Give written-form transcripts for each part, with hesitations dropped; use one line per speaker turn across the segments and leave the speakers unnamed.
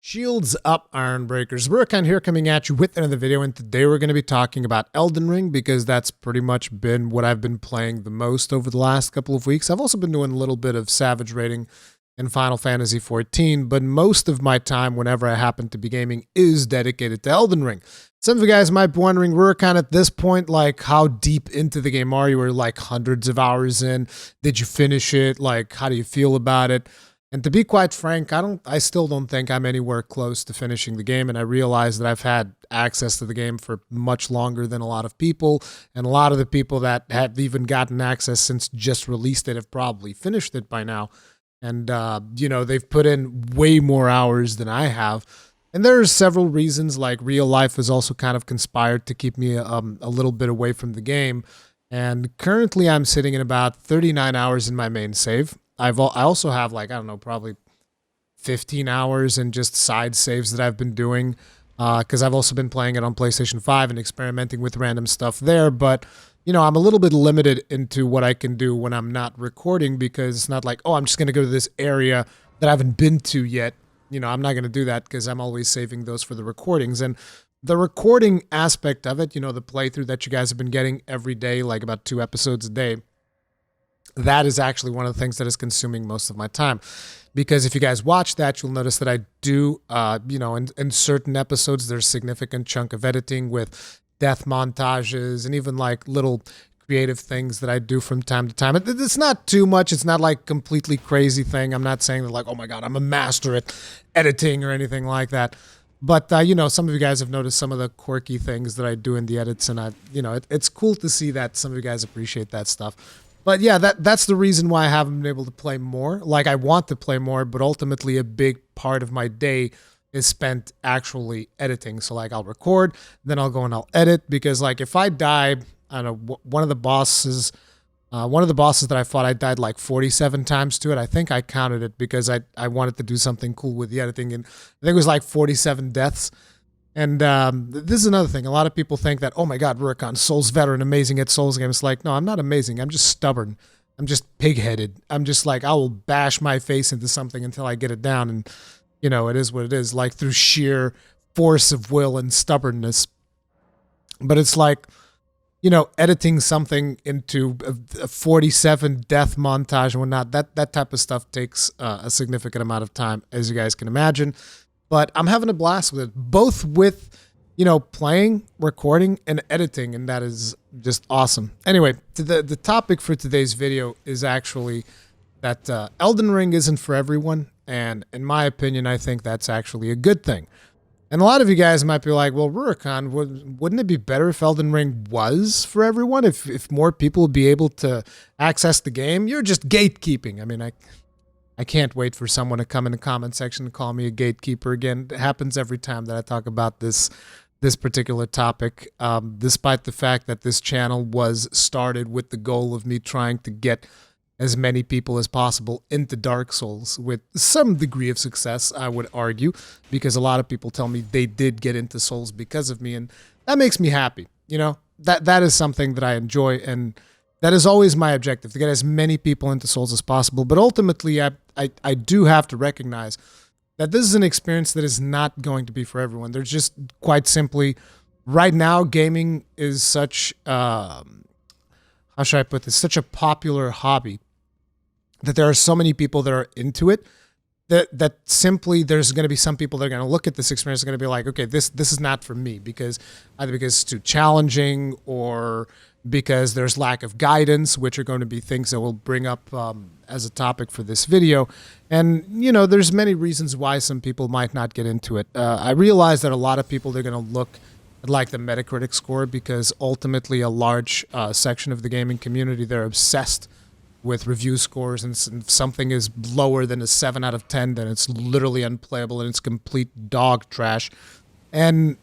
Shields up, Iron Breakers. Rurikhan here coming at you with another video, and today we're going to be talking about Elden Ring because that's pretty much been what I've been playing the most over the last couple of weeks. I've also been doing a little bit of Savage rating in Final Fantasy XIV, but most of my time whenever I happen to be gaming is dedicated to Elden Ring. Some of you guys might be wondering, Rurikhan, at this point, like, how deep into the game are you? Or like hundreds of hours in? Did you finish it? Like, how do you feel about it? And to be quite frank, I still don't think I'm anywhere close to finishing the game, and I realize that I've had access to the game for much longer than a lot of people, and a lot of the people that have even gotten access since just released it have probably finished it by now. And, they've put in way more hours than I have. And there's several reasons, like real life has also kind of conspired to keep me a little bit away from the game. And currently I'm sitting in about 39 hours in my main save. I also have, like, I don't know, probably 15 hours in just side saves that I've been doing, because I've also been playing it on PlayStation 5 and experimenting with random stuff there. But, I'm a little bit limited into what I can do when I'm not recording, because it's not like, oh, I'm just going to go to this area that I haven't been to yet. I'm not going to do that because I'm always saving those for the recordings. And the recording aspect of it, the playthrough that you guys have been getting every day, like about 2 episodes a day, that is actually one of the things that is consuming most of my time. Because if you guys watch that, you'll notice that I do, in certain episodes, there's a significant chunk of editing with death montages and even like little creative things that I do from time to time. It's not too much. It's not like completely crazy thing. I'm not saying that like, oh my God, I'm a master at editing or anything like that. But, some of you guys have noticed some of the quirky things that I do in the edits, and it's cool to see that some of you guys appreciate that stuff. But yeah, that's the reason why I haven't been able to play more. Like, I want to play more, but ultimately a big part of my day is spent actually editing. So like, I'll record, then I'll go and I'll edit, because like if I die, I don't know, one of the bosses that I fought, I died like 47 times to it. I think I counted it because I wanted to do something cool with the editing, and I think it was like 47 deaths. And this is another thing. A lot of people think that, oh my God, Rurikhan, Souls veteran, amazing at Souls games. It's like, no, I'm not amazing. I'm just stubborn. I'm just pig-headed. I'm just like, I will bash my face into something until I get it down. And, it is what it is, like through sheer force of will and stubbornness. But it's like, editing something into a 47 death montage and whatnot, that type of stuff takes a significant amount of time, as you guys can imagine. But I'm having a blast with it, both with, playing, recording, and editing, and that is just awesome. Anyway, the topic for today's video is actually that Elden Ring isn't for everyone, and in my opinion, I think that's actually a good thing. And a lot of you guys might be like, well, Rurikhan, wouldn't it be better if Elden Ring was for everyone, if more people would be able to access the game? You're just gatekeeping. I mean, I can't wait for someone to come in the comment section and call me a gatekeeper again. It happens every time that I talk about this particular topic, despite the fact that this channel was started with the goal of me trying to get as many people as possible into Dark Souls with some degree of success, I would argue, because a lot of people tell me they did get into Souls because of me, and that makes me happy. That is something that I enjoy, and that is always my objective, to get as many people into Souls as possible. But ultimately, I do have to recognize that this is an experience that is not going to be for everyone. There's just, quite simply, right now, gaming is such, how should I put this, such a popular hobby that there are so many people that are into it that simply there's going to be some people that are going to look at this experience and going to be like, okay, this is not for me, because either because it's too challenging or because there's lack of guidance, which are going to be things that we'll bring up as a topic for this video. And, there's many reasons why some people might not get into it. I realize that a lot of people, they're going to look at like the Metacritic score, because ultimately a large section of the gaming community, they're obsessed with review scores, and if something is lower than a 7 out of 10, then it's literally unplayable and it's complete dog trash. And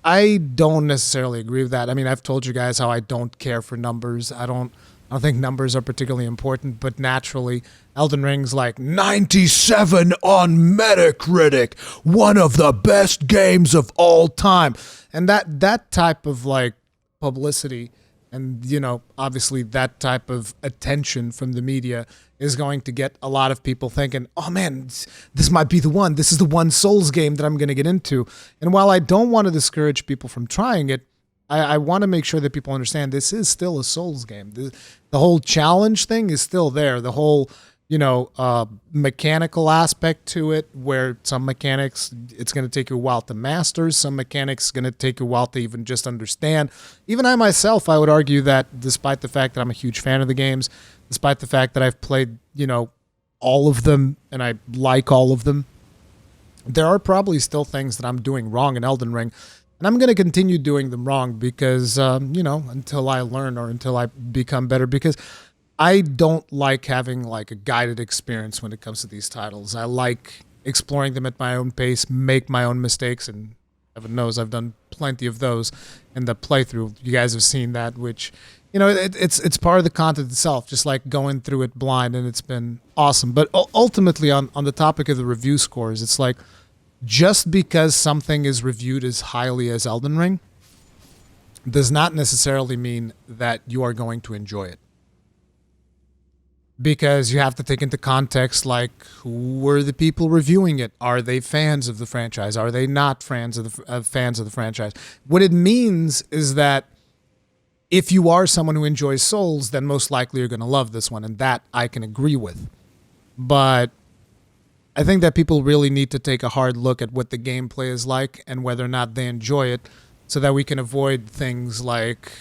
I don't necessarily agree with that. I mean, I've told you guys how I don't care for numbers. I don't think numbers are particularly important, but naturally, Elden Ring's like 97 on Metacritic, one of the best games of all time. And that type of like publicity and, obviously that type of attention from the media is going to get a lot of people thinking, oh man, this might be the one. This is the one Souls game that I'm going to get into. And while I don't want to discourage people from trying it, I want to make sure that people understand this is still a Souls game. The whole challenge thing is still there. The whole, mechanical aspect to it, where some mechanics, it's going to take you a while to master. Some mechanics going to take you a while to even just understand. Even I myself, I would argue that despite the fact that I'm a huge fan of the games, despite the fact that I've played, all of them and I like all of them, there are probably still things that I'm doing wrong in Elden Ring. And I'm going to continue doing them wrong because, until I learn or until I become better, because I don't like having like a guided experience when it comes to these titles. I like exploring them at my own pace, make my own mistakes, and heaven knows I've done plenty of those in the playthrough. You guys have seen that, which, it's part of the content itself, just like going through it blind, and it's been awesome. But ultimately, on the topic of the review scores, it's like, just because something is reviewed as highly as Elden Ring does not necessarily mean that you are going to enjoy it. Because you have to take into context, like, who were the people reviewing it? Are they fans of the franchise? Are they not fans of the franchise? What it means is that if you are someone who enjoys Souls, then most likely you're going to love this one, and that I can agree with. But I think that people really need to take a hard look at what the gameplay is like and whether or not they enjoy it, so that we can avoid things like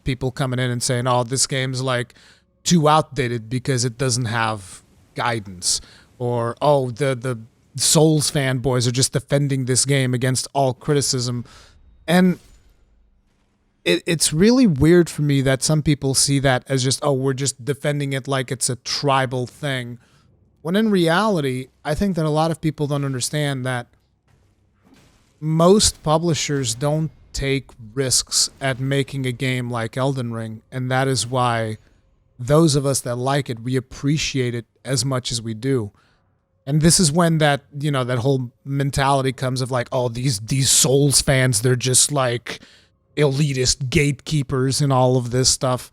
people coming in and saying, oh, this game's like too outdated because it doesn't have guidance, or oh, the Souls fanboys are just defending this game against all criticism. And it's really weird for me that some people see that as just, oh, we're just defending it like it's a tribal thing, when in reality, I think that a lot of people don't understand that most publishers don't take risks at making a game like Elden Ring, and that is why those of us that like it, we appreciate it as much as we do. And this is when that, that whole mentality comes of like, oh, these Souls fans, they're just like elitist gatekeepers and all of this stuff.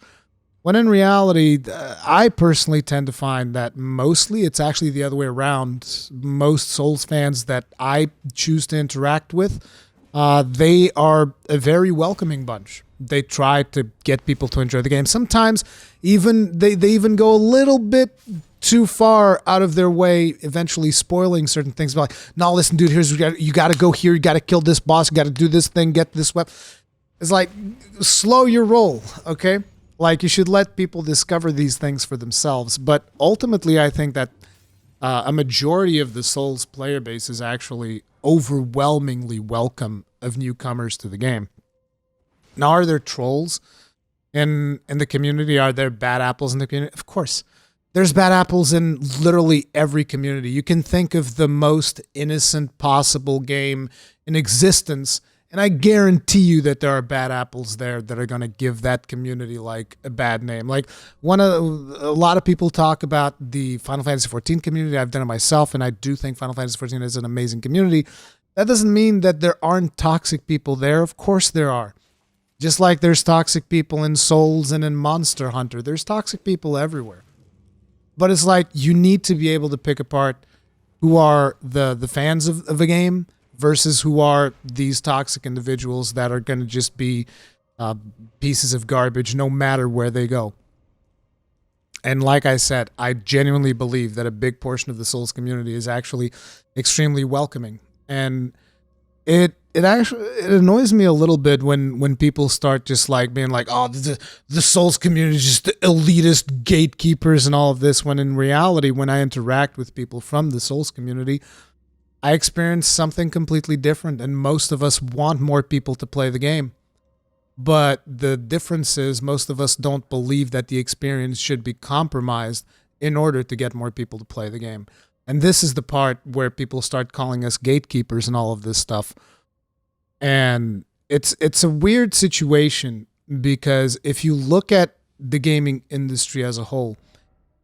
When in reality, I personally tend to find that mostly it's actually the other way around. Most Souls fans that I choose to interact with, they are a very welcoming bunch. They try to get people to enjoy the game. Sometimes even they even go a little bit too far out of their way, eventually spoiling certain things. Like, no, listen, dude, you got to go here. You got to kill this boss. You got to do this thing, get this weapon. It's like, slow your roll, okay? Like, you should let people discover these things for themselves. But ultimately, I think that a majority of the Souls player base is actually overwhelmingly welcome of newcomers to the game. Now, are there trolls in the community? Are there bad apples in the community? Of course. There's bad apples in literally every community. You can think of the most innocent possible game in existence, and I guarantee you that there are bad apples there that are going to give that community like a bad name. Like a lot of people talk about the Final Fantasy XIV community. I've done it myself, and I do think Final Fantasy XIV is an amazing community. That doesn't mean that there aren't toxic people there. Of course there are. Just like there's toxic people in Souls and in Monster Hunter. There's toxic people everywhere. But it's like you need to be able to pick apart who are the fans of a game versus who are these toxic individuals that are going to just be pieces of garbage no matter where they go. And like I said, I genuinely believe that a big portion of the Souls community is actually extremely welcoming. And it annoys me a little bit when people start just like being like, oh, the Souls community is just the elitist gatekeepers and all of this, when in reality, when I interact with people from the Souls community, I experience something completely different, and most of us want more people to play the game. But the difference is most of us don't believe that the experience should be compromised in order to get more people to play the game. And this is the part where people start calling us gatekeepers and all of this stuff. And it's a weird situation, because if you look at the gaming industry as a whole,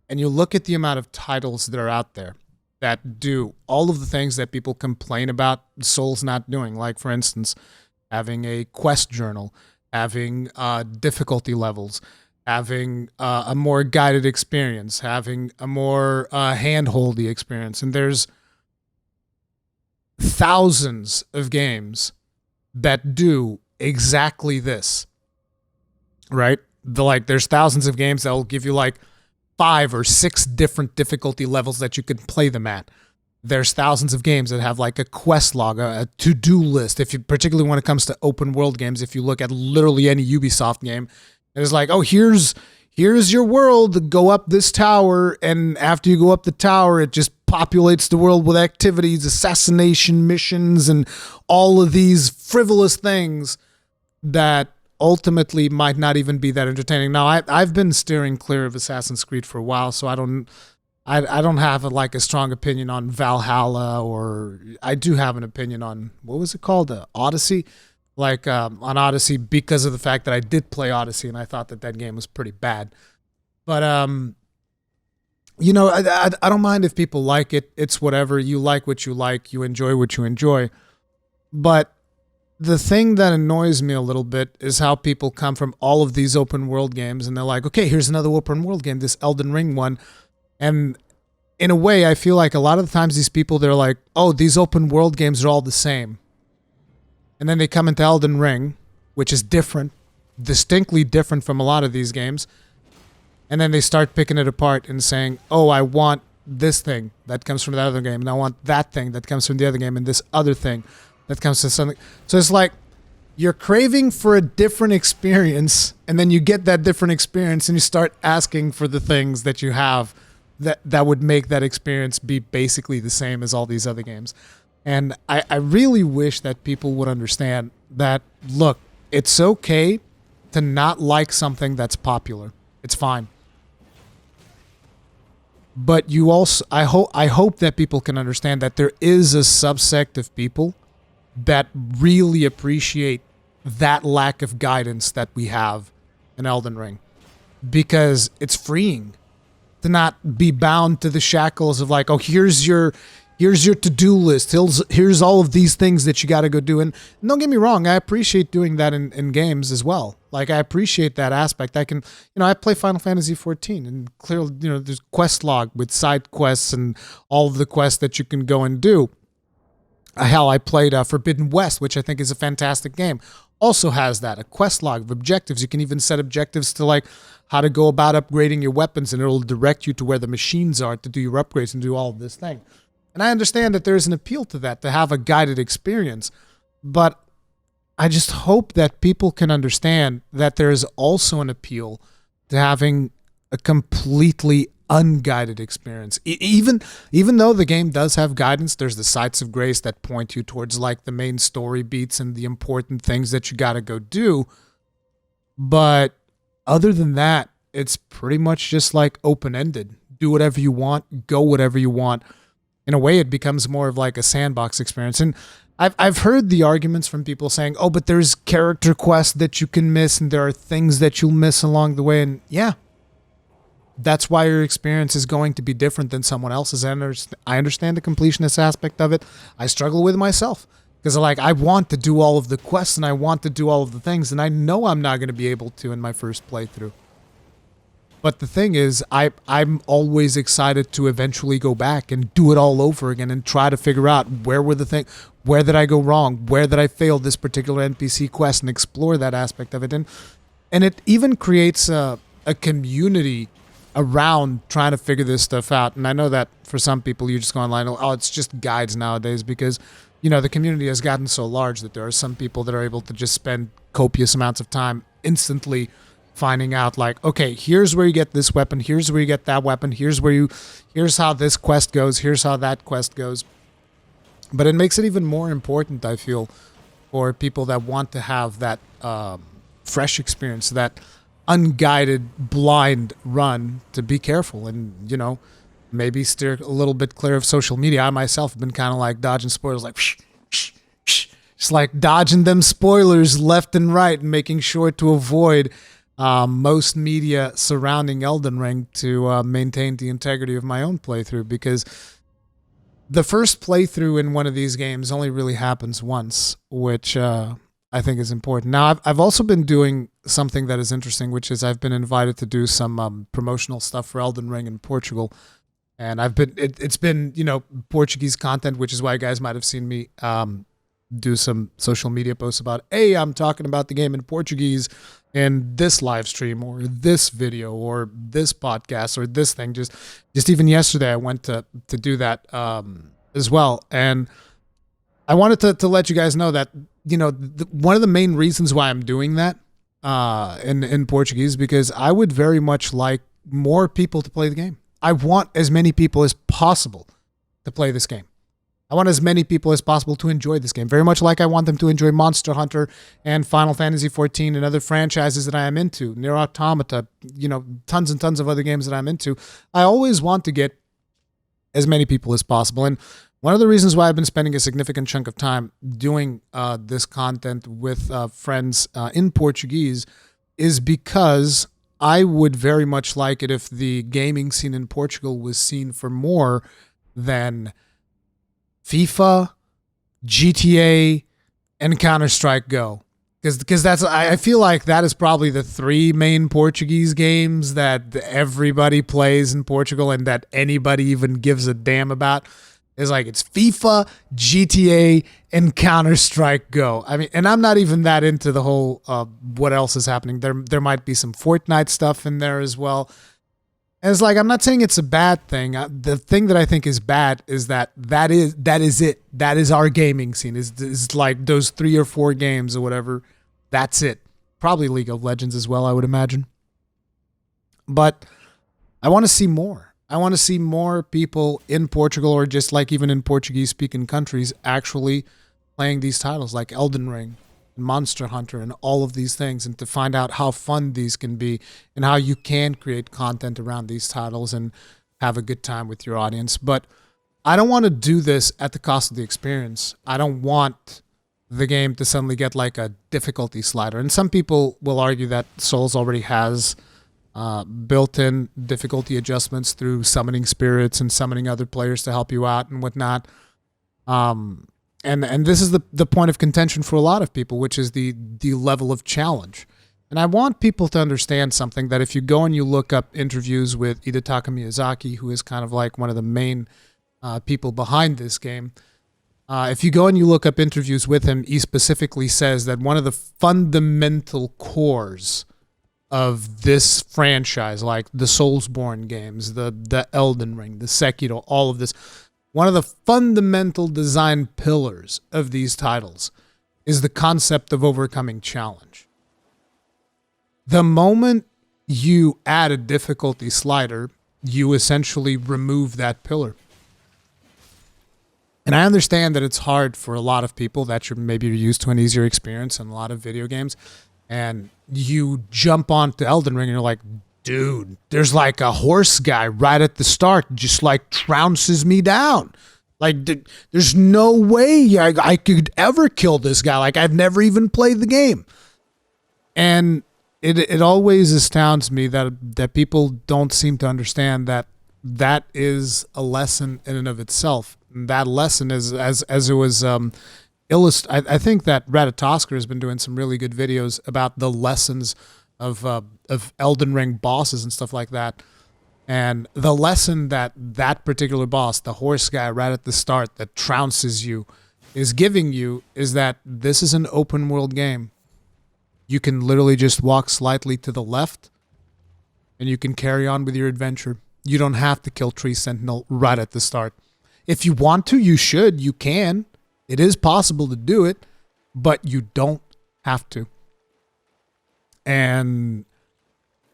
and you look at the amount of titles that are out there that do all of the things that people complain about Souls not doing, like, for instance, having a quest journal, having difficulty levels, having a more guided experience, having a more hand-holdy experience. And there's thousands of games that do exactly this, right? There's thousands of games that will give you like 5 or 6 different difficulty levels that you can play them at. There's thousands of games that have like a quest log, a to-do list. If you, particularly when it comes to open world games, if you look at literally any Ubisoft game, it's like, oh, here's your world. Go up this tower, and after you go up the tower, it just populates the world with activities, assassination missions, and all of these frivolous things that ultimately might not even be that entertaining. Now, I've been steering clear of Assassin's Creed for a while, so I don't have a strong opinion on Valhalla, or I do have an opinion on, what was it called, Odyssey, on Odyssey, because of the fact that I did play Odyssey and I thought that game was pretty bad. But I don't mind if people like it. It's whatever. You like what you like. You enjoy what you enjoy. But the thing that annoys me a little bit is how people come from all of these open world games and they're like, okay, here's another open world game, this Elden Ring one. And in a way, I feel like a lot of the times these people, they're like, oh, these open world games are all the same. And then they come into Elden Ring, which is different, distinctly different from a lot of these games. And then they start picking it apart and saying, oh, I want this thing that comes from that other game. And I want that thing that comes from the other game. And this other thing that comes from something. So it's like you're craving for a different experience. And then you get that different experience and you start asking for the things that you have that would make that experience be basically the same as all these other games. And I really wish that people would understand that, look, it's okay to not like something that's popular. It's fine. But you also, I hope that people can understand that there is a subsect of people that really appreciate that lack of guidance that we have in Elden Ring. Because it's freeing to not be bound to the shackles of like, oh, here's your to-do list. Here's all of these things that you got to go do. And don't get me wrong, I appreciate doing that in games as well. Like, I appreciate that aspect. I play Final Fantasy 14 and clearly, there's quest log with side quests and all of the quests that you can go and do. Hell, I played Forbidden West, which I think is a fantastic game. Also has that, a quest log of objectives. You can even set objectives to like how to go about upgrading your weapons, and it'll direct you to where the machines are to do your upgrades and do all of this thing. And I understand that there's an appeal to that, to have a guided experience. But I just hope that people can understand that there is also an appeal to having a completely unguided experience. Even though the game does have guidance, there's the sites of grace that point you towards like the main story beats and the important things that you got to go do. But other than that, it's pretty much just like open-ended. Do whatever you want, go whatever you want. In a way, it becomes more of like a sandbox experience. And I've heard the arguments from people saying, oh, but there's character quests that you can miss and there are things that you'll miss along the way. And yeah, that's why your experience is going to be different than someone else's. I understand the completionist aspect of it. I struggle with myself because I want to do all of the quests and I want to do all of the things. And I know I'm not going to be able to in my first playthrough. But the thing is, I'm always excited to eventually go back and do it all over again and try to figure out where did I go wrong? Where did I fail this particular NPC quest, and explore that aspect of it. And it even creates a community around trying to figure this stuff out. And I know that for some people, you just go online, oh, it's just guides nowadays because, the community has gotten so large that there are some people that are able to just spend copious amounts of time instantly finding out like, okay, here's where you get this weapon, here's where you get that weapon, here's how this quest goes, here's how that quest goes. But it makes it even more important, I feel, for people that want to have that fresh experience, that unguided, blind run, to be careful and, maybe steer a little bit clear of social media. I myself have been kind of like dodging spoilers, like, just like dodging them spoilers left and right and making sure to avoid most media surrounding Elden Ring to maintain the integrity of my own playthrough, because the first playthrough in one of these games only really happens once, which I think is important. Now, I've also been doing something that is interesting, which is I've been invited to do some promotional stuff for Elden Ring in Portugal. And it's been, Portuguese content, which is why you guys might have seen me do some social media posts about, hey, I'm talking about the game in Portuguese in this live stream or this video or this podcast or this thing. Just even yesterday, I went to do that as well. And I wanted to let you guys know that, one of the main reasons why I'm doing that in Portuguese, because I would very much like more people to play the game. I want as many people as possible to play this game. I want as many people as possible to enjoy this game, very much like I want them to enjoy Monster Hunter and Final Fantasy XIV and other franchises that I am into, Nier Automata, tons and tons of other games that I'm into. I always want to get as many people as possible. And one of the reasons why I've been spending a significant chunk of time doing this content with friends in Portuguese is because I would very much like it if the gaming scene in Portugal was seen for more than FIFA, GTA, and Counter-Strike Go. Because I feel like that is probably the three main Portuguese games that everybody plays in Portugal and that anybody even gives a damn about. It's like it's FIFA, GTA, and Counter-Strike Go. I mean, and I'm not even that into the whole what else is happening. There might be some Fortnite stuff in there as well. And it's like, I'm not saying it's a bad thing. The thing that I think is bad is that is it. That is our gaming scene. Is like those 3 or 4 games or whatever. That's it. Probably League of Legends as well, I would imagine. But I want to see more. I want to see more people in Portugal or just like even in Portuguese-speaking countries actually playing these titles like Elden Ring, Monster Hunter, and all of these things, and to find out how fun these can be and how you can create content around these titles and have a good time with your audience. But I don't want to do this at the cost of the experience. I don't want the game to suddenly get like a difficulty slider. And some people will argue that Souls already has built-in difficulty adjustments through summoning spirits and summoning other players to help you out and whatnot. And this is the point of contention for a lot of people, which is the level of challenge. And I want people to understand something, that if you go and you look up interviews with Hidetaka Miyazaki, who is kind of like one of the main people behind this game, if you go and you look up interviews with him, he specifically says that one of the fundamental cores of this franchise, like the Soulsborne games, the Elden Ring, the Sekiro, all of this, one of the fundamental design pillars of these titles is the concept of overcoming challenge. The moment you add a difficulty slider, you essentially remove that pillar. And I understand that it's hard for a lot of people that maybe you're used to an easier experience in a lot of video games, and you jump onto Elden Ring and you're like, dude, there's like a horse guy right at the start, just like trounces me down. Like, there's no way I could ever kill this guy. Like, I've never even played the game. And it always astounds me that people don't seem to understand that is a lesson in and of itself. And that lesson is, as it was illustrated, I think that Ratatosker has been doing some really good videos about the lessons of Elden Ring bosses and stuff like that. And the lesson that particular boss, the horse guy right at the start that trounces you, is giving you is that this is an open world game. You can literally just walk slightly to the left and you can carry on with your adventure. You don't have to kill Tree Sentinel right at the start. If you want to, you should, you can. It is possible to do it, but you don't have to. And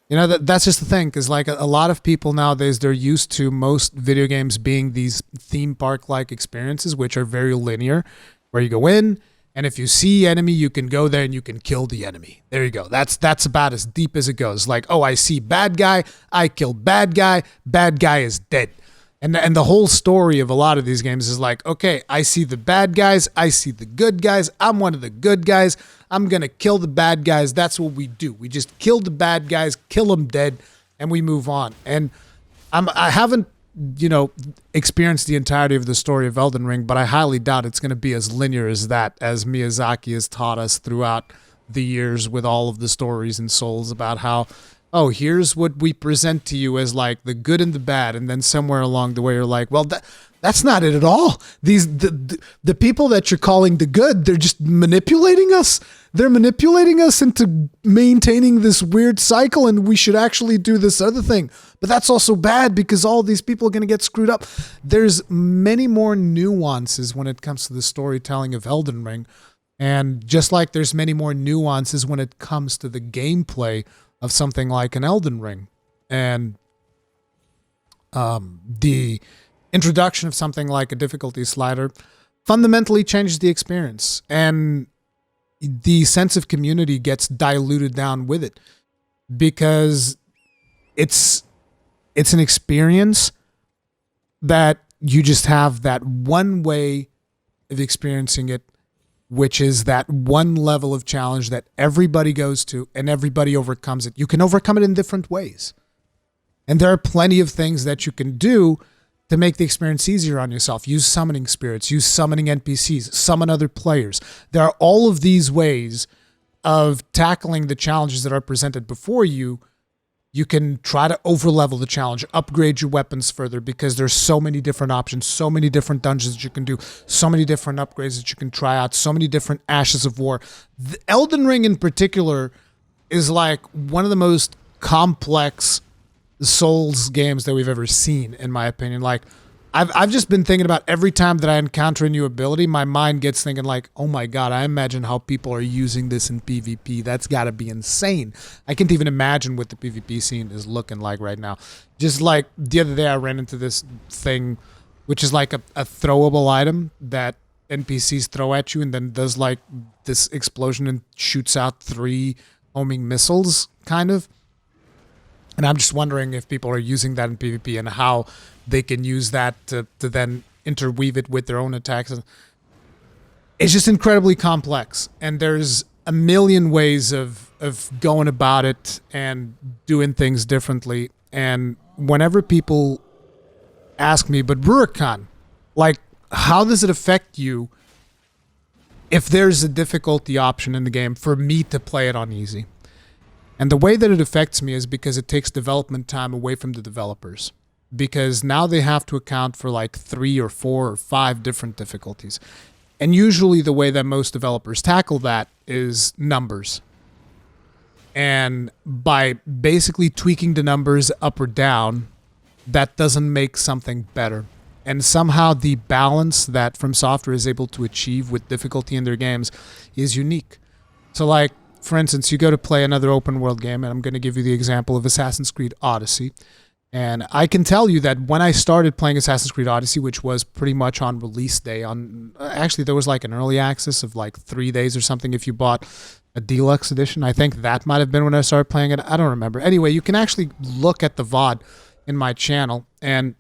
that's just the thing, because like a lot of people nowadays, they're used to most video games being these theme park-like experiences, which are very linear, where you go in, and if you see enemy, you can go there and you can kill the enemy. There you go. That's about as deep as it goes. Like, oh, I see bad guy, I kill bad guy is dead. And the whole story of a lot of these games is like, okay, I see the bad guys, I see the good guys, I'm one of the good guys, I'm going to kill the bad guys. That's what we do. We just kill the bad guys, kill them dead, and we move on. And I haven't experience the entirety of the story of Elden Ring, but I highly doubt it's going to be as linear as that, as Miyazaki has taught us throughout the years with all of the stories in Souls about how, oh, here's what we present to you as like the good and the bad, and then somewhere along the way you're like, well, that's not it at all. The people that you're calling the good, they're just manipulating us. They're manipulating us into maintaining this weird cycle, and we should actually do this other thing. But that's also bad because all these people are going to get screwed up. There's many more nuances when it comes to the storytelling of Elden Ring. And just like there's many more nuances when it comes to the gameplay of something like an Elden Ring. And the introduction of something like a difficulty slider fundamentally changes the experience. And the sense of community gets diluted down with it because it's an experience that you just have that one way of experiencing it, which is that one level of challenge that everybody goes to and everybody overcomes it. You can overcome it in different ways. And there are plenty of things that you can do to make the experience easier on yourself. Use summoning spirits, use summoning NPCs, summon other players. There are all of these ways of tackling the challenges that are presented before you. You can try to overlevel the challenge, upgrade your weapons further because there's so many different options, so many different dungeons that you can do, so many different upgrades that you can try out, so many different Ashes of War. The Elden Ring in particular is like one of the most complex Souls games that we've ever seen, in my opinion. Like, I've just been thinking about every time that I encounter a new ability, my mind gets thinking like, oh my God, I imagine how people are using this in PvP. That's got to be insane. I can't even imagine what the PvP scene is looking like right now. Just like the other day I ran into this thing, which is like a throwable item that NPCs throw at you and then does like this explosion and shoots out 3 homing missiles, kind of. And I'm just wondering if people are using that in PvP and how they can use that to then interweave it with their own attacks. It's just incredibly complex. And there's a million ways of going about it and doing things differently. And whenever people ask me, but Rurikhan, like, how does it affect you if there's a difficulty option in the game for me to play it on easy? And the way that it affects me is because it takes development time away from the developers. Because now they have to account for like 3 or 4 or 5 different difficulties. And usually the way that most developers tackle that is numbers. And by basically tweaking the numbers up or down, that doesn't make something better. And somehow the balance that From Software is able to achieve with difficulty in their games is unique. So like, for instance, you go to play another open world game, and I'm going to give you the example of Assassin's Creed Odyssey. And I can tell you that when I started playing Assassin's Creed Odyssey, which was pretty much on release day, actually there was like an early access of like 3 days or something if you bought a deluxe edition. I think that might have been when I started playing it. I don't remember. Anyway, you can actually look at the VOD in my channel, and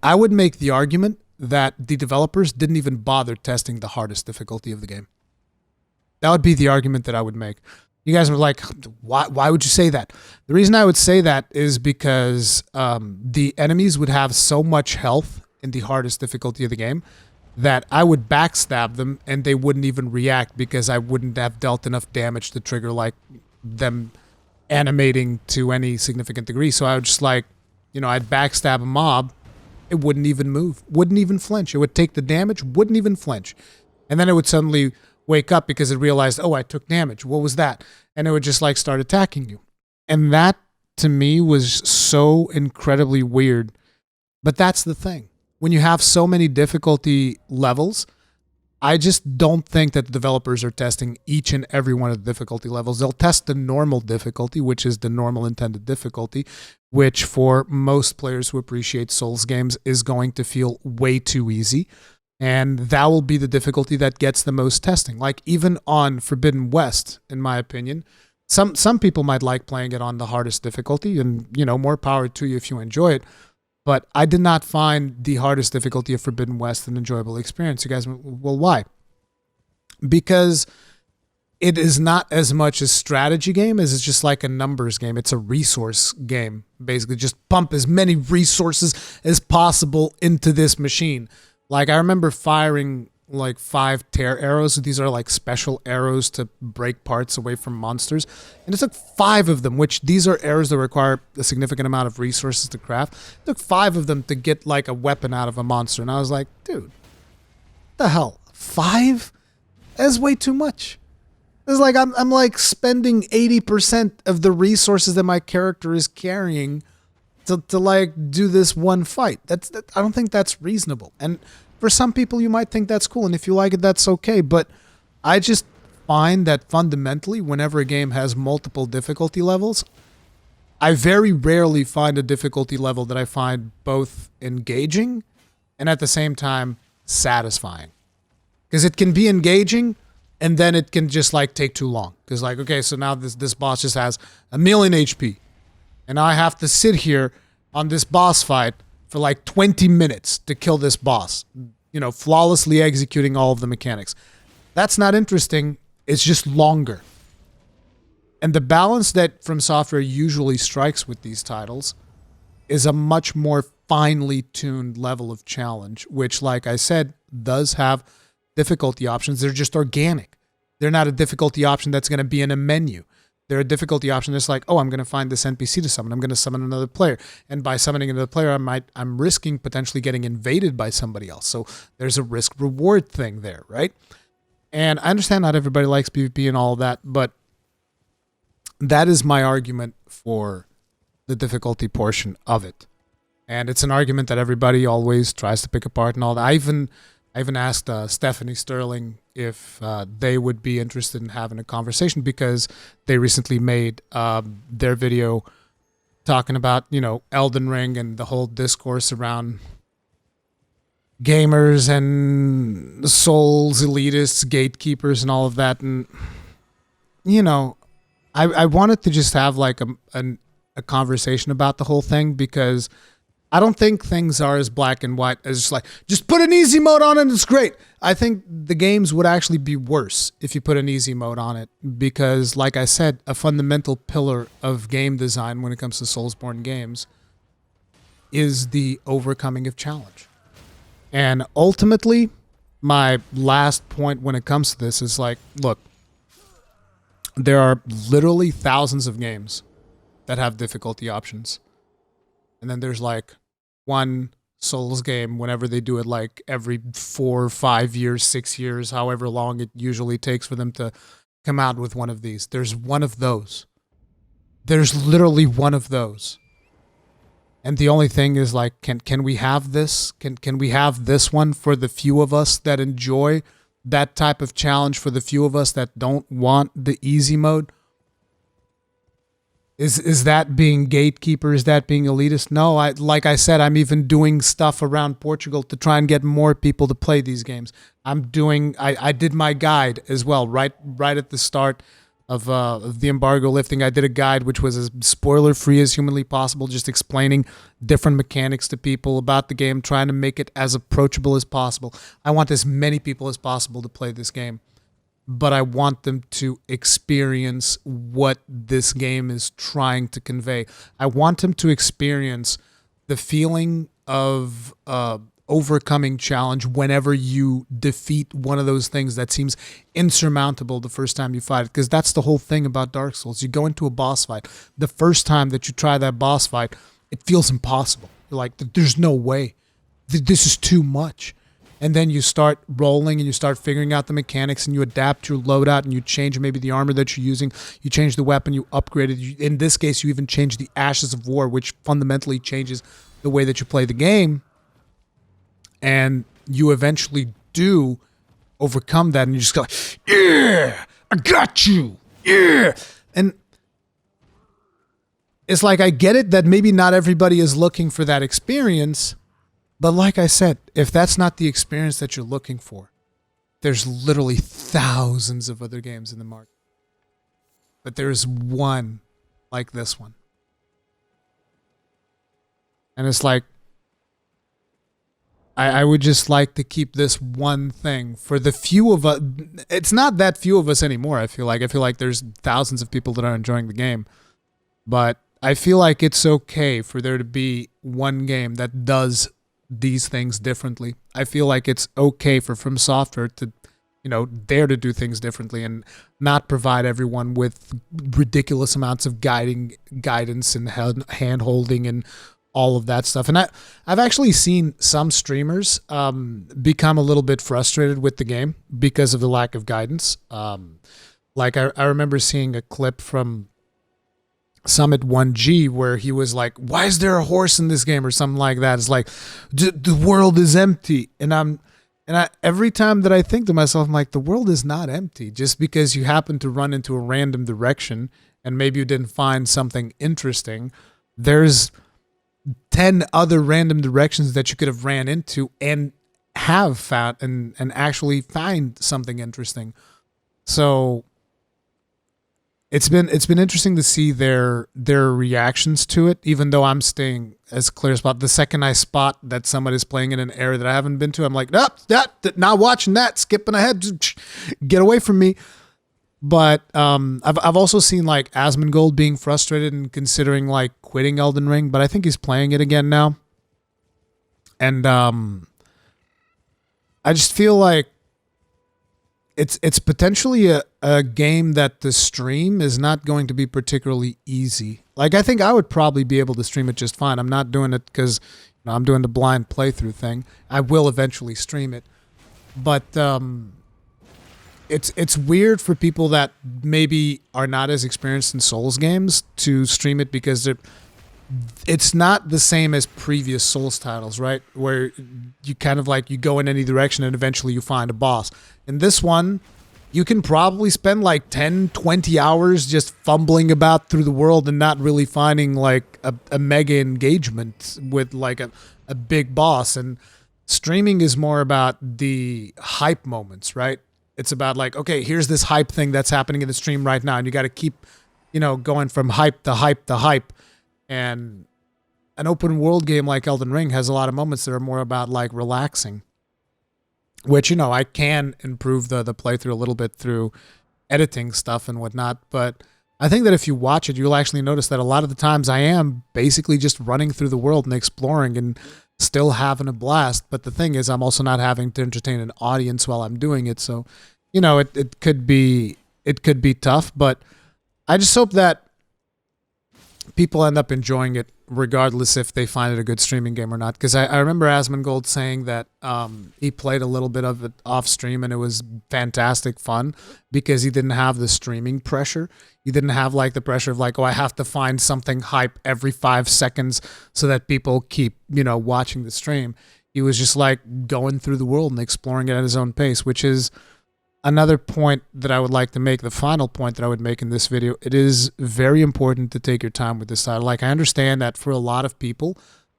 I would make the argument that the developers didn't even bother testing the hardest difficulty of the game. That would be the argument that I would make. You guys were like, why would you say that? The reason I would say that is because the enemies would have so much health in the hardest difficulty of the game that I would backstab them and they wouldn't even react because I wouldn't have dealt enough damage to trigger like them animating to any significant degree. So I would just like, I'd backstab a mob. It wouldn't even move, wouldn't even flinch. It would take the damage, wouldn't even flinch. And then it would suddenly wake up because it realized, oh, I took damage. What was that? And it would just like start attacking you. And that to me was so incredibly weird. But that's the thing. When you have so many difficulty levels, I just don't think that the developers are testing each and every one of the difficulty levels. They'll test the normal difficulty, which is the normal intended difficulty, which for most players who appreciate Souls games is going to feel way too easy. And that will be the difficulty that gets the most testing. Like even on Forbidden West, in my opinion, some people might like playing it on the hardest difficulty, and more power to you if you enjoy it. But I did not find the hardest difficulty of Forbidden West an enjoyable experience. You guys, well, why? Because it is not as much a strategy game as it's just like a numbers game. It's a resource game, basically. Just pump as many resources as possible into this machine. Like, I remember firing like 5 tear arrows. These are like special arrows to break parts away from monsters. And it took 5 of them, which these are arrows that require a significant amount of resources to craft. It took 5 of them to get like a weapon out of a monster. And I was like, dude, what the hell? 5? That's way too much. It's like I'm like spending 80% of the resources that my character is carrying to like do this one fight. I don't think that's reasonable. And for some people, you might think that's cool, and if you like it, that's okay. But I just find that fundamentally, whenever a game has multiple difficulty levels, I very rarely find a difficulty level that I find both engaging and at the same time satisfying. Because it can be engaging, and then it can just like take too long. Because like, okay, so now this boss just has 1,000,000 HP. And I have to sit here on this boss fight for like 20 minutes to kill this boss. You know, flawlessly executing all of the mechanics. That's not interesting. It's just longer. And the balance that From Software usually strikes with these titles is a much more finely tuned level of challenge, which, like I said, does have difficulty options. They're just organic. They're not a difficulty option that's going to be in a menu. They're a difficulty option that's like, oh, I'm going to find this NPC to summon. I'm going to summon another player. And by summoning another player, I'm risking potentially getting invaded by somebody else. So there's a risk-reward thing there, right? And I understand not everybody likes PvP and all of that, but that is my argument for the difficulty portion of it. And it's an argument that everybody always tries to pick apart and all that. I even asked Stephanie Sterling if they would be interested in having a conversation, because they recently made their video talking about, you know, Elden Ring and the whole discourse around gamers and souls, elitists, gatekeepers, and all of that. And, you know, I wanted to just have like a conversation about the whole thing, because I don't think things are as black and white as just like, just put an easy mode on it and it's great. I think the games would actually be worse if you put an easy mode on it, because, like I said, a fundamental pillar of game design when it comes to Soulsborne games is the overcoming of challenge. And ultimately, my last point when it comes to this is like, look, there are literally thousands of games that have difficulty options. And then there's like one Souls game whenever they do it like every 4, 5 years, 6 years, however long it usually takes for them to come out with one of these. There's one of those. There's literally one of those. And the only thing is like, can we have this? Can we have this one for the few of us that enjoy that type of challenge, for the few of us that don't want the easy mode? Is that being gatekeeper? Is that being elitist? No, like I said, I'm even doing stuff around Portugal to try and get more people to play these games. I did my guide as well, right at the start of the embargo lifting. I did a guide which was as spoiler-free as humanly possible, just explaining different mechanics to people about the game, trying to make it as approachable as possible. I want as many people as possible to play this game, but I want them to experience what this game is trying to convey. I want them to experience the feeling of overcoming challenge whenever you defeat one of those things that seems insurmountable the first time you fight it. Because that's the whole thing about Dark Souls. You go into a boss fight. The first time that you try that boss fight, it feels impossible. You're like, there's no way. This is too much. And then you start rolling and you start figuring out the mechanics and you adapt your loadout and you change maybe the armor that you're using. You change the weapon, you upgrade it. In this case, you even change the Ashes of War, which fundamentally changes the way that you play the game. And you eventually do overcome that and you just go, yeah, I got you. Yeah. And it's like, I get it that maybe not everybody is looking for that experience. But like I said, if that's not the experience that you're looking for, there's literally thousands of other games in the market. But there's one like this one. And it's like, I would just like to keep this one thing for the few of us. It's not that few of us anymore. I feel like there's thousands of people that are enjoying the game, but I feel like it's okay for there to be one game that does these things differently. I feel like it's okay for From Software to, dare to do things differently and not provide everyone with ridiculous amounts of guidance and hand holding and all of that stuff. And I've actually seen some streamers become a little bit frustrated with the game because of the lack of guidance. Like I remember seeing a clip from Summit 1G where he was like, why is there a horse in this game or something like that? It's like, the world is empty. And every time that I think to myself, I'm like, the world is not empty. Just because you happen to run into a random direction and maybe you didn't find something interesting, there's 10 other random directions that you could have ran into and have found and actually find something interesting. So it's been interesting to see their reactions to it, even though I'm staying as clear as possible. The second I spot that somebody's playing in an area that I haven't been to, I'm like, nope, not watching that, skipping ahead, get away from me. But I've also seen like Asmongold being frustrated and considering like quitting Elden Ring, but I think he's playing it again now. And I just feel like it's potentially a game that the stream is not going to be particularly easy. Like, I think I would probably be able to stream it just fine. I'm not doing it because I'm doing the blind playthrough thing. I will eventually stream it. But it's weird for people that maybe are not as experienced in Souls games to stream it because it's not the same as previous Souls titles, right? Where you kind of like, you go in any direction and eventually you find a boss. In this one, you can probably spend like 10, 20 hours just fumbling about through the world and not really finding like a mega engagement with like a big boss. And streaming is more about the hype moments, right? It's about like, okay, here's this hype thing that's happening in the stream right now. And you got to keep, going from hype to hype to hype. And an open world game like Elden Ring has a lot of moments that are more about like relaxing, which, I can improve the playthrough a little bit through editing stuff and whatnot. But I think that if you watch it, you'll actually notice that a lot of the times I am basically just running through the world and exploring and still having a blast. But the thing is, I'm also not having to entertain an audience while I'm doing it. So, it could be tough, but I just hope that people end up enjoying it regardless if they find it a good streaming game or not. Because I remember Asmongold saying that he played a little bit of it off stream and it was fantastic fun because he didn't have the streaming pressure. He didn't have like the pressure of like, oh, I have to find something hype every 5 seconds so that people keep, watching the stream. He was just like going through the world and exploring it at his own pace, which is another point that I would like to make, the final point that I would make in this video. It is very important to take your time with this title. Like, I understand that for a lot of people,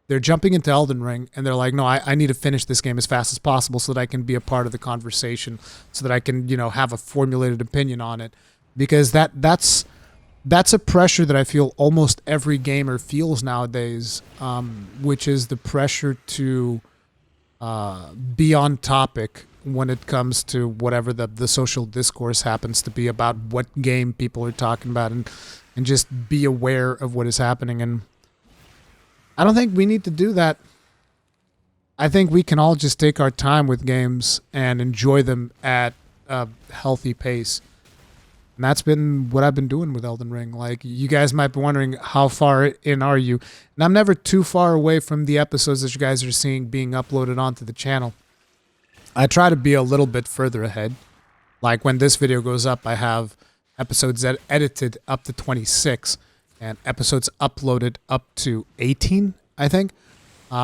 they're jumping into Elden Ring and they're like, no, I need to finish this game as fast as possible so that I can be a part of the conversation, so that I can, have a formulated opinion on it. Because that's a pressure that I feel almost every gamer feels nowadays, which is the pressure to be on topic when it comes to whatever the social discourse happens to be about what game people are talking about, and just be aware of what is happening. And I don't think we need to do that. I think we can all just take our time with games and enjoy them at a healthy pace. And that's been what I've been doing with Elden Ring. Like, you guys might be wondering, how far in are you? And I'm never too far away from the episodes that you guys are seeing being uploaded onto the channel. I try to be a little bit further ahead. Like, when this video goes up, I have episodes that edited up to 26 and episodes uploaded up to 18, I think.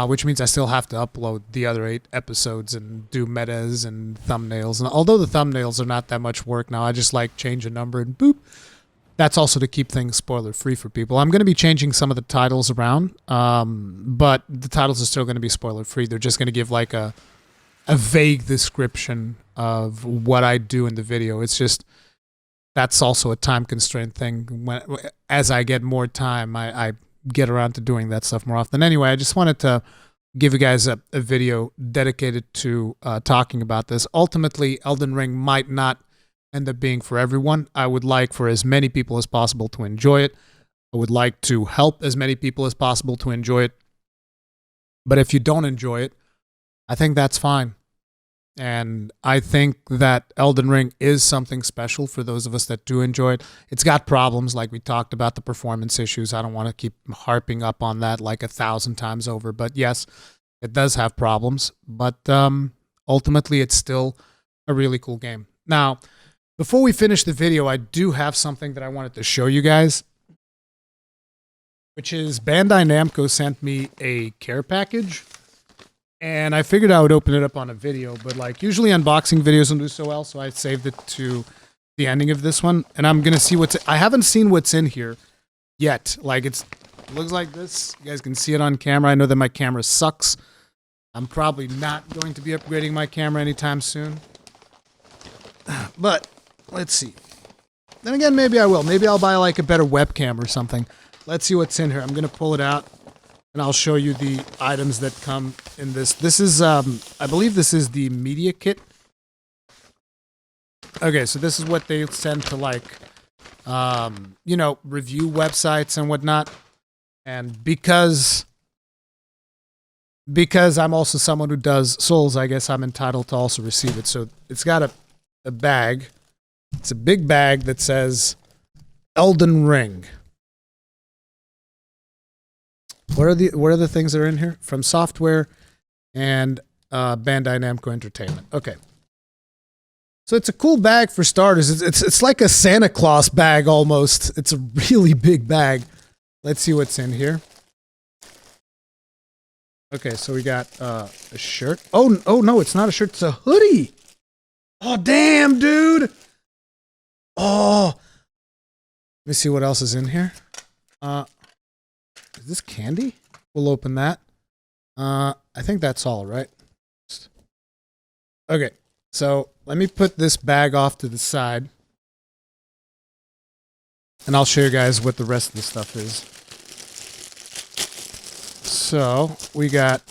Which means I still have to upload the other 8 episodes and do metas and thumbnails. And although the thumbnails are not that much work now, I just like change a number and boop. That's also to keep things spoiler free for people. I'm going to be changing some of the titles around, but the titles are still going to be spoiler free. They're just going to give like a vague description of what I do in the video. It's just, that's also a time constraint thing. As I get more time, I get around to doing that stuff more often. Anyway, I just wanted to give you guys a video dedicated to talking about this. Ultimately, Elden Ring might not end up being for everyone. I would like for as many people as possible to enjoy it. I would like to help as many people as possible to enjoy it. But if you don't enjoy it, I think that's fine. And I think that Elden Ring is something special for those of us that do enjoy it. It's got problems, like we talked about, the performance issues. I don't want to keep harping up on that like 1,000 times over. But yes, it does have problems. But ultimately, it's still a really cool game. Now, before we finish the video, I do have something that I wanted to show you guys, which is Bandai Namco sent me a care package. And I figured I would open it up on a video, but like usually unboxing videos don't do so well, so I saved it to the ending of this one. And I'm going to see I haven't seen what's in here yet. Like it looks like this. You guys can see it on camera. I know that my camera sucks. I'm probably not going to be upgrading my camera anytime soon. But let's see. Then again, maybe I will. Maybe I'll buy like a better webcam or something. Let's see what's in here. I'm going to pull it out. And I'll show you the items that come in this. This is, I believe this is the media kit. Okay, so this is what they send to like, you know, review websites and whatnot. And because I'm also someone who does Souls, I guess I'm entitled to also receive it. So it's got a bag. It's a big bag that says Elden Ring. What are the things that are in here? From Software and Bandai Namco Entertainment. Okay. So it's a cool bag for starters. It's like a Santa Claus bag almost. It's a really big bag. Let's see what's in here. Okay, so we got a shirt. Oh no, it's not a shirt. It's a hoodie. Oh, damn, dude. Oh. Let me see what else is in here. Is this candy? We'll open that. I think that's all, right? Okay, so let me put this bag off to the side. And I'll show you guys what the rest of the stuff is. So, we got...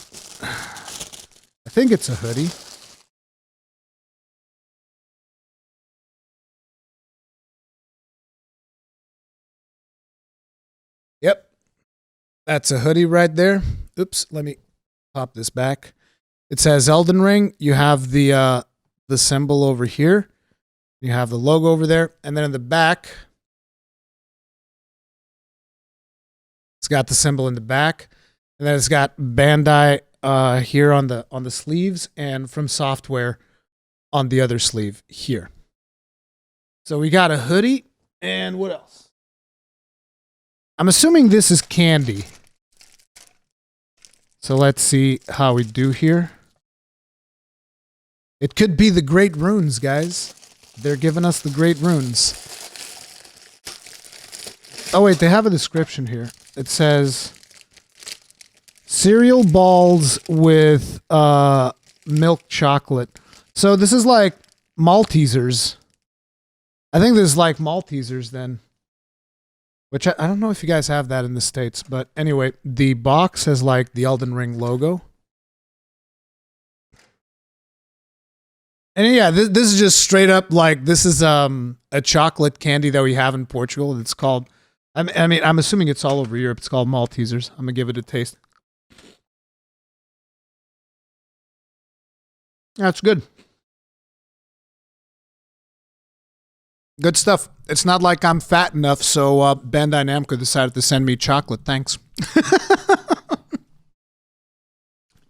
I think it's a hoodie. Yep. That's a hoodie right there. Oops, let me pop this back. It says Elden Ring. You have the symbol over here. You have the logo over there. And then in the back, it's got the symbol in the back. And then it's got Bandai here on the sleeves and From Software on the other sleeve here. So we got a hoodie. And what else? I'm assuming this is candy. So let's see how we do here. It could be the Great Runes, guys. They're giving us the Great Runes. Oh wait, they have a description here. It says cereal balls with milk chocolate. So this is like Maltesers. I think this is like Maltesers then. Which I don't know if you guys have that in the States, but anyway, the box has like the Elden Ring logo. And yeah, this is just straight up like, this is a chocolate candy that we have in Portugal. It's called, I mean, I'm assuming it's all over Europe. It's called Maltesers. I'm going to give it a taste. That's good. Good stuff. It's not like I'm fat enough, so Bandai Namco decided to send me chocolate. Thanks.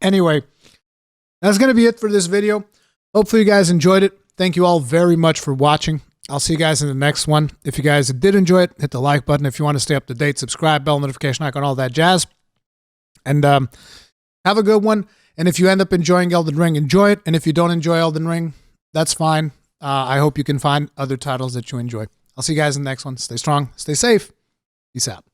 Anyway, that's going to be it for this video. Hopefully you guys enjoyed it. Thank you all very much for watching. I'll see you guys in the next one. If you guys did enjoy it, hit the like button. If you want to stay up to date, subscribe, bell notification icon, all that jazz. And have a good one. And if you end up enjoying Elden Ring, enjoy it. And if you don't enjoy Elden Ring, that's fine. I hope you can find other titles that you enjoy. I'll see you guys in the next one. Stay strong, stay safe. Peace out.